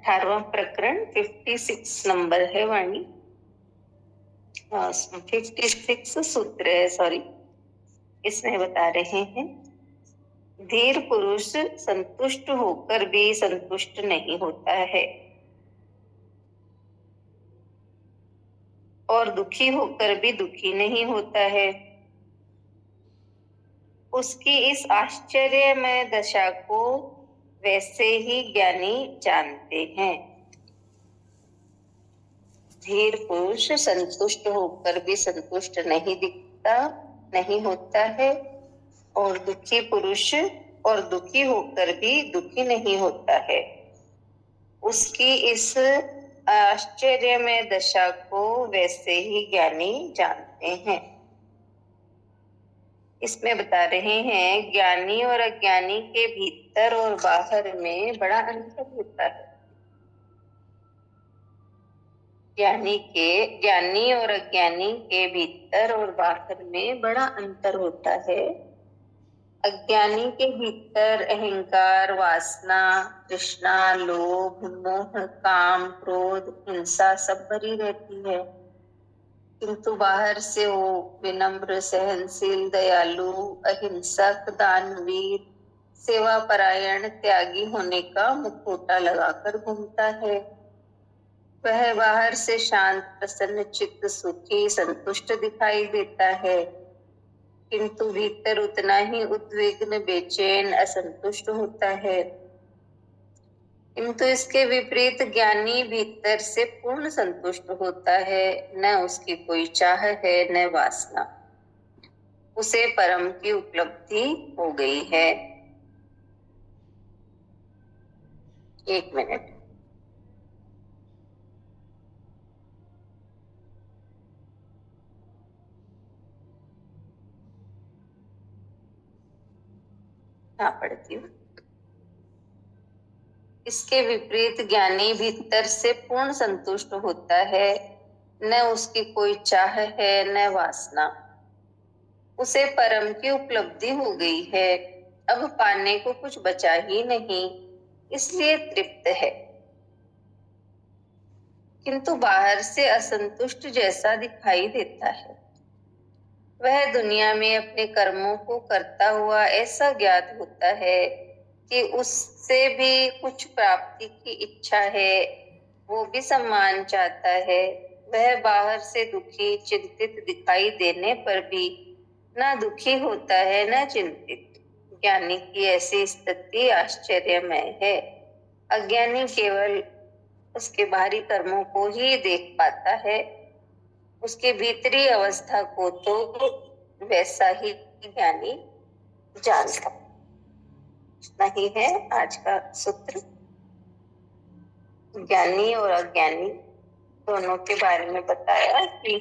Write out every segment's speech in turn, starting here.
18वां प्रकरण 56 नंबर है वाणी, 56 सूत्र है, सॉरी। इसमें बता रहे हैं, धीर पुरुष संतुष्ट होकर भी संतुष्ट नहीं होता है और दुखी होकर भी दुखी नहीं होता है। उसकी इस आश्चर्यमय दशा को वैसे ही ज्ञानी जानते हैं। धीर पुरुष संतुष्ट होकर भी संतुष्ट नहीं होता है और दुखी पुरुष और दुखी होकर भी दुखी नहीं होता है। उसकी इस आश्चर्यमय दशा को वैसे ही ज्ञानी जानते हैं। इसमें बता रहे हैं, ज्ञानी और अज्ञानी के भीतर और बाहर में बड़ा अंतर होता है। ज्ञानी और अज्ञानी के भीतर और बाहर में बड़ा अंतर होता है। अज्ञानी के भीतर अहंकार, वासना, तृष्णा, लोभ, मोह, काम, क्रोध, हिंसा सब भरी रहती है, किंतु बाहर से वो विनम्र, सहनशील, दयालु, अहिंसक, दानवीर, सेवा परायण, त्यागी होने का मुखौटा लगाकर घूमता है। वह बाहर से शांत, प्रसन्न चित्त, सुखी, संतुष्ट दिखाई देता है, किंतु भीतर उतना ही उद्विग्न, बेचैन, असंतुष्ट होता है। किंतु इसके विपरीत ज्ञानी भीतर से पूर्ण संतुष्ट होता है, न उसकी कोई चाह है न वासना। उसे परम की उपलब्धि हो गई है। 1 मिनट। हाँ, पढ़ती हूँ। इसके विपरीत ज्ञानी भीतर से पूर्ण संतुष्ट होता है, न उसकी कोई चाह है न वासना। उसे परम की उपलब्धि हो गई है, अब पाने को कुछ बचा ही नहीं, इसलिए तृप्त है। किंतु बाहर से असंतुष्ट जैसा दिखाई देता है। वह दुनिया में अपने कर्मों को करता हुआ ऐसा ज्ञात होता है कि उससे भी कुछ प्राप्ति की इच्छा है, वो भी सम्मान चाहता है। वह बाहर से दुखी, चिंतित दिखाई देने पर भी ना दुखी होता है न चिंतित। ज्ञानी की ऐसी स्थिति आश्चर्यमय है। अज्ञानी केवल उसके बाहरी कर्मों को ही देख पाता है, उसके भीतरी अवस्था को तो वैसा ही ज्ञानी जानता। नहीं है आज का सूत्र। ज्ञानी और अज्ञानी दोनों के बारे में बताया कि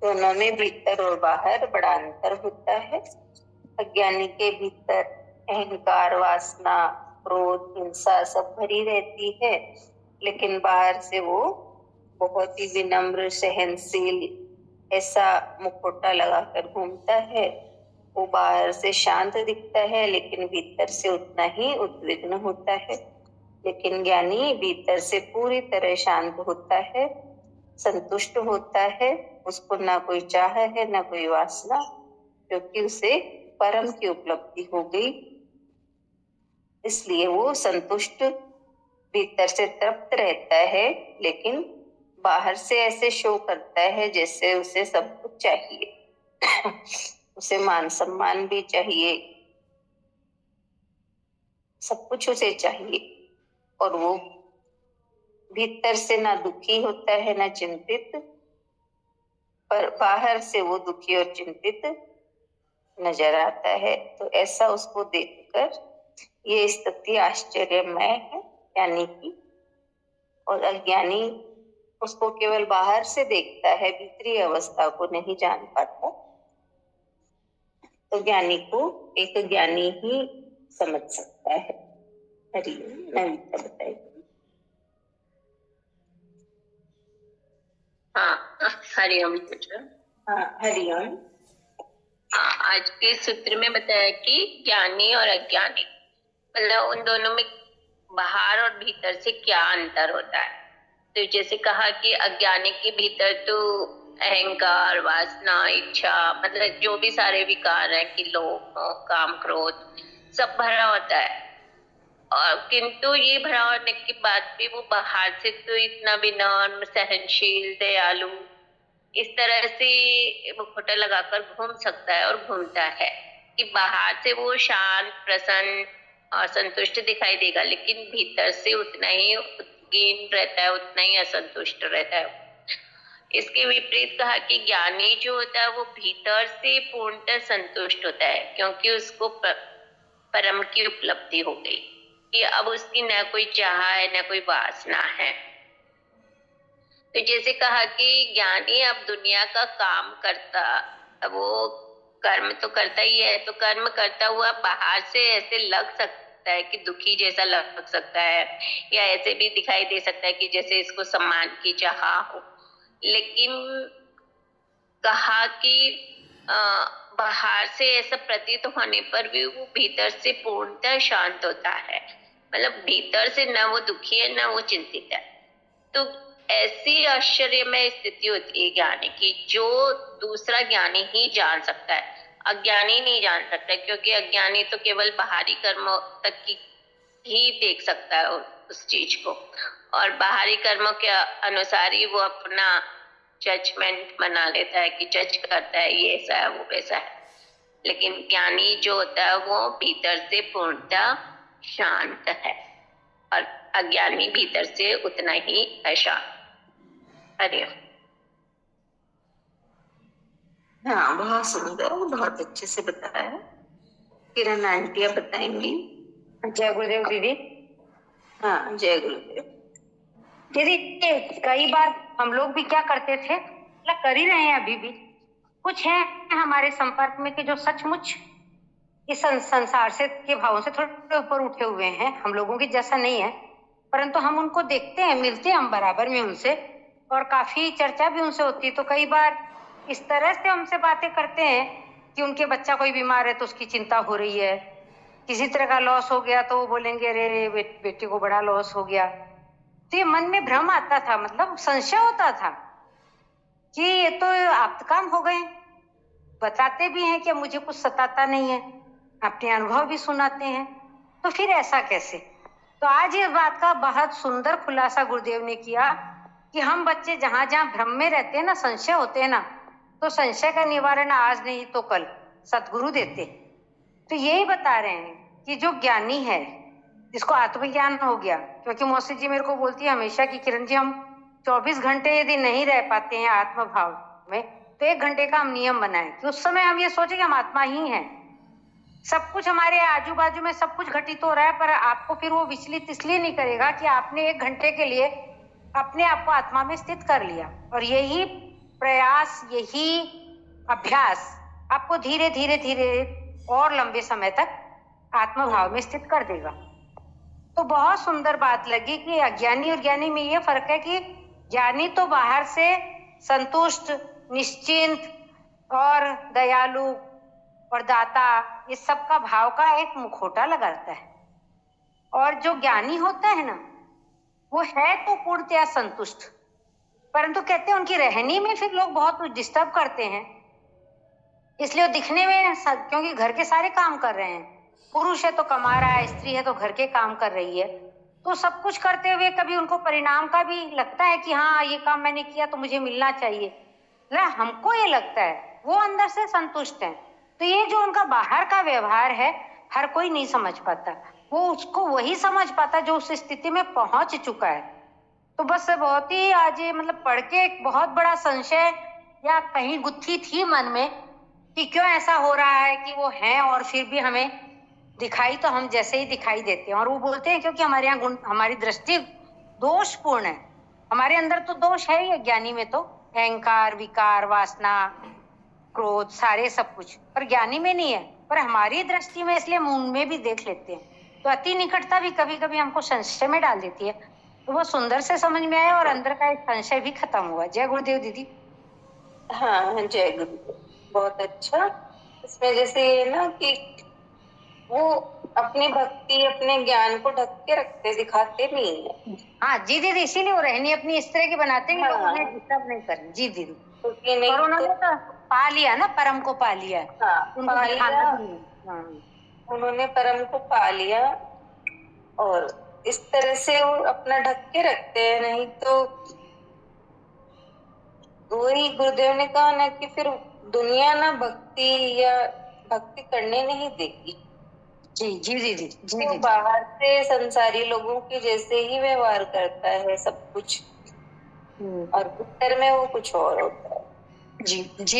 दोनों में भीतर और बाहर बड़ा अंतर होता है। अज्ञानी के भीतर अहंकार, वासना, क्रोध, हिंसा सब भरी रहती है, लेकिन बाहर से वो बहुत ही विनम्र, सहनशील ऐसा मुखौटा लगाकर घूमता है। वो बाहर से शांत दिखता है, लेकिन भीतर से उतना ही उद्विग्न होता है। लेकिन ज्ञानी भीतर से पूरी तरह शांत होता है, संतुष्ट होता है। उसको ना कोई चाह है ना कोई वासना, क्योंकि उसे परम की उपलब्धि हो गई। इसलिए वो संतुष्ट, भीतर से तृप्त रहता है, लेकिन बाहर से ऐसे शो करता है जैसे उसे सब कुछ चाहिए। उसे मान सम्मान भी चाहिए, सब कुछ उसे चाहिए, और वो भीतर से ना दुखी होता है ना चिंतित, पर बाहर से वो दुखी और चिंतित नजर आता है। तो ऐसा उसको देखकर ये स्थिति आश्चर्यमय है ज्ञानी की। और अज्ञानी उसको केवल बाहर से देखता है, भीतरी अवस्था को नहीं जान पाता। तो ज्ञानी को एक ज्ञानी ही समझ सकता है। हरिओम। नमिता बताइए। हाँ, हरिओम टीचर। हाँ, हरिओम। आज के सूत्र में बताया कि ज्ञानी और अज्ञानी, मतलब उन दोनों में बाहर और भीतर से क्या अंतर होता है। तो जैसे कहा कि अज्ञानी के भीतर तो अहंकार, वासना, इच्छा, मतलब जो भी सारे विकार हैं कि लोभ, मोह, काम, क्रोध, सब भरा होता है। और किंतु ये भरा होने के बाद भी वो बाहर से तो इतना विनम्र, सहनशील, दयालु, इस तरह से मुखौटा लगाकर घूम सकता है और घूमता है कि बाहर से वो शांत, प्रसन्न और संतुष्ट दिखाई देगा, लेकिन भीतर से उतना ही उद्विग्न रहता है, उतना ही असंतुष्ट रहता है। इसके विपरीत कहा कि ज्ञानी जो होता है वो भीतर से पूर्णतः संतुष्ट होता है, क्योंकि उसको परम की उपलब्धि हो गई कि अब उसकी न कोई चाह है, न कोई वासना है। तो जैसे कहा कि ज्ञानी अब दुनिया का काम करता, वो कर्म तो करता ही है, तो कर्म करता हुआ बाहर से ऐसे लग सकता है कि दुखी जैसा लग सकता है, या ऐसे भी दिखाई दे सकता है कि जैसे इसको सम्मान की चाह हो। लेकिन कहा कि बाहर से ऐसा प्रतीत होने पर भी वो भीतर से पूर्णतः शांत होता है, मतलब भीतर से न वो दुखी है न वो चिंतित है। तो ऐसी आश्चर्यमय स्थिति होती है ज्ञानी की, जो दूसरा ज्ञानी ही जान सकता है, अज्ञानी नहीं जान सकता, क्योंकि अज्ञानी तो केवल बाहरी कर्मों तक की ही देख सकता है उस चीज को, और बाहरी कर्मों के अनुसार ही वो अपना जजमेंट बना लेता है कि जज करता है ये ऐसा है वो वैसा है। लेकिन ज्ञानी जो होता है वो भीतर से पूर्णतः शांत है, और अज्ञानी भीतर से उतना ही अशांत। हरिओम। हाँ, बहुत सुंदर, बहुत अच्छे से बताया। किरण आंटी आप बताएंगी? जय गुरुदेव दीदी। हाँ, जय गुरुदेव। दीदी कई बार हम लोग भी क्या करते थे, मतलब कर ही रहे हैं अभी भी, कुछ है हमारे संपर्क में कि जो सचमुच इस संसार से के भावों से थोड़े ऊपर उठे हुए हैं, हम लोगों की जैसा नहीं है, परंतु हम उनको देखते हैं, मिलते हैं हम बराबर में उनसे, और काफी चर्चा भी उनसे होती है। तो कई बार इस तरह से हमसे बातें करते हैं कि उनके बच्चा कोई बीमार है तो उसकी चिंता हो रही है, किसी तरह का लॉस हो गया तो वो बोलेंगे अरे बेटी को बड़ा लॉस हो गया। तो ये मन में भ्रम आता था, मतलब संशय होता था कि ये तो आप्तकाम हो गए। बताते भी हैं कि मुझे कुछ सताता नहीं है, अपने अनुभव भी सुनाते हैं, तो फिर ऐसा कैसे। तो आज इस बात का बहुत सुंदर खुलासा गुरुदेव ने किया कि हम बच्चे जहां जहां भ्रम में रहते हैं ना, संशय होते हैं ना, तो संशय का निवारण आज नहीं तो कल सतगुरु देते। तो यही बता रहे हैं कि जो ज्ञानी है, जिसको आत्मज्ञान हो गया, क्योंकि मौसी जी मेरे को बोलती है हमेशा कि किरण जी हम 24 घंटे यदि नहीं रह पाते हैं आत्म भाव में, तो 1 घंटे का हम नियम बनाएं कि उस समय हम ये सोचे कि हम आत्मा ही हैं, सब कुछ हमारे आजू बाजू में सब कुछ घटित हो रहा है, पर आपको फिर वो विचलित इसलिए नहीं करेगा कि आपने 1 घंटे के लिए अपने आप को आत्मा में स्थित कर लिया। और यही प्रयास, यही अभ्यास आपको धीरे धीरे धीरे और लंबे समय तक आत्मभाव में स्थित कर देगा। तो बहुत सुंदर बात लगी कि अज्ञानी और ज्ञानी में ये फर्क है कि ज्ञानी तो बाहर से संतुष्ट, निश्चिंत और दयालु और दाता, इस सब का भाव का एक मुखौटा लगाता है, और जो ज्ञानी होता है ना, वो है तो पूर्णतया संतुष्ट, परंतु कहते हैं उनकी रहनी में फिर लोग बहुत डिस्टर्ब करते हैं, इसलिए वो दिखने में, क्योंकि घर के सारे काम कर रहे हैं, पुरुष है तो कमा रहा है, स्त्री है तो घर के काम कर रही है, तो सब कुछ करते हुए कभी उनको परिणाम का भी लगता है कि हाँ ये काम मैंने किया तो मुझे मिलना चाहिए, ना हमको ये लगता है, वो अंदर से संतुष्ट है। तो ये जो उनका बाहर का व्यवहार है हर कोई नहीं समझ पाता, वो उसको वही समझ पाता जो उस स्थिति में पहुंच चुका है। तो बस बहुत ही आज ये मतलब पढ़ के एक बहुत बड़ा संशय या कहीं गुत्थी थी मन में कि क्यों ऐसा हो रहा है कि वो है और फिर भी हमें दिखाई तो हम जैसे ही दिखाई देते हैं। और वो बोलते हैं क्योंकि हमारे यहाँ गुण, हमारी दृष्टि दोषपूर्ण है, हमारे अंदर तो दोष है ही, ज्ञानी में तो अहंकार, विकार, वासना, क्रोध, सारे सब कुछ, पर ज्ञानी में नहीं है, पर हमारी दृष्टि में, इसलिए हम उनमें भी देख लेते हैं। तो अति निकटता भी कभी कभी हमको संशय में डाल देती है। तो वो सुंदर से समझ में आया और अंदर का एक संशय भी खत्म हुआ। जय गुरुदेव दीदी। हाँ, जय गुरुदेव, बहुत अच्छा। इसमें जैसे ये ना कि वो अपनी भक्ति अपने ज्ञान को ढक के रखते, दिखाते नहीं है। हाँ जी दीदी, इसीलिए वो रहनी अपनी इस तरह की बनाते हैं कि लोग हाँ। उन्हें डिस्टर्ब नहीं करें। जी दीदी, क्योंकि नहीं और उन्होंने तो पा लिया ना, परम को पा लिया। हाँ, उनको पा दिखाना लिया, भी नहीं। हाँ। उन्होंने परम को पा लिया और इस तरह से वो अपना ढक के रखते हैं। नहीं तो वही गुरुदेव ने कहा ना कि फिर दुनिया ना भक्ति या भक्ति करने नहीं देगी। जी जी दीदी, जी वो दीदी। बाहर से संसारी लोगों के जैसे ही व्यवहार करता है सब कुछ, और भीतर में वो कुछ और होता है। जी जी।